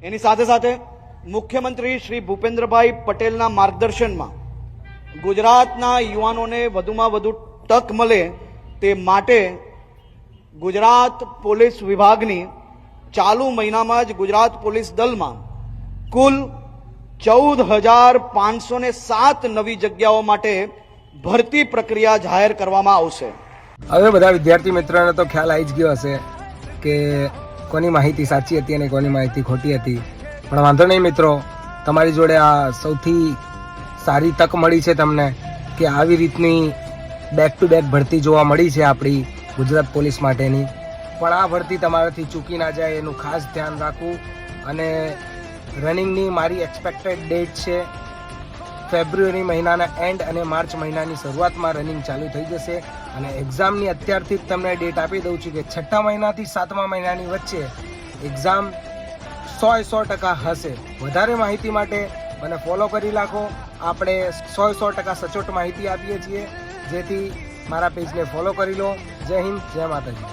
એની સાથે સાથે મુખ્યમંત્રી શ્રી ભૂપેન્દ્રભાઈ પટેલના માર્ગદર્શનમાં ગુજરાતના યુવાનોને વધુમાં વધુ તક મળે તે માટે ગુજરાત પોલીસ વિભાગની ચાલુ મહિનામાં જ ગુજરાત પોલીસ દળમાં કુલ 14,507 નવી જગ્યાઓ માટે ભરતી પ્રક્રિયા જાહેર કરવામાં આવશે। હવે બધા વિદ્યાર્થી મિત્રોને તો ખ્યાલ આવી જ ગયો હશે કે કોની માહિતી સાચી હતી અને કોની માહિતી ખોટી હતી, પણ વાંધો નહીં મિત્રો, તમારી જોડે આ સૌથી સારી તક મળી છે તમને કે આવી રીતની બેક ટુ બેક ભરતી જોવા મળી છે આપણી ગુજરાત પોલીસ માટેની। પણ આ ભરતી તમારાથી ચૂકી ના જાય એનું ખાસ ધ્યાન રાખવું। અને રનિંગની મારી એક્સપેક્ટેડ ડેટ છે ફેબ્રુઆરી મહિનાના એન્ડ અને માર્ચ મહિનાની શરૂઆતમાં રનિંગ ચાલુ થઈ જશે। અને એક્ઝામની અત્યારથી જ તમને ડેટ આપી દઉં છું કે 6મા મહિનાથી 7મા મહિનાની વચ્ચે એક્ઝામ 100% હશે। વધારે માહિતી માટે મને ફોલો કરી રાખો, આપણે 100% સચોટ માહિતી આપીએ છીએ, જેથી મારા પેજને ફોલો કરી લો। જય હિન્દ, જય માતાજી।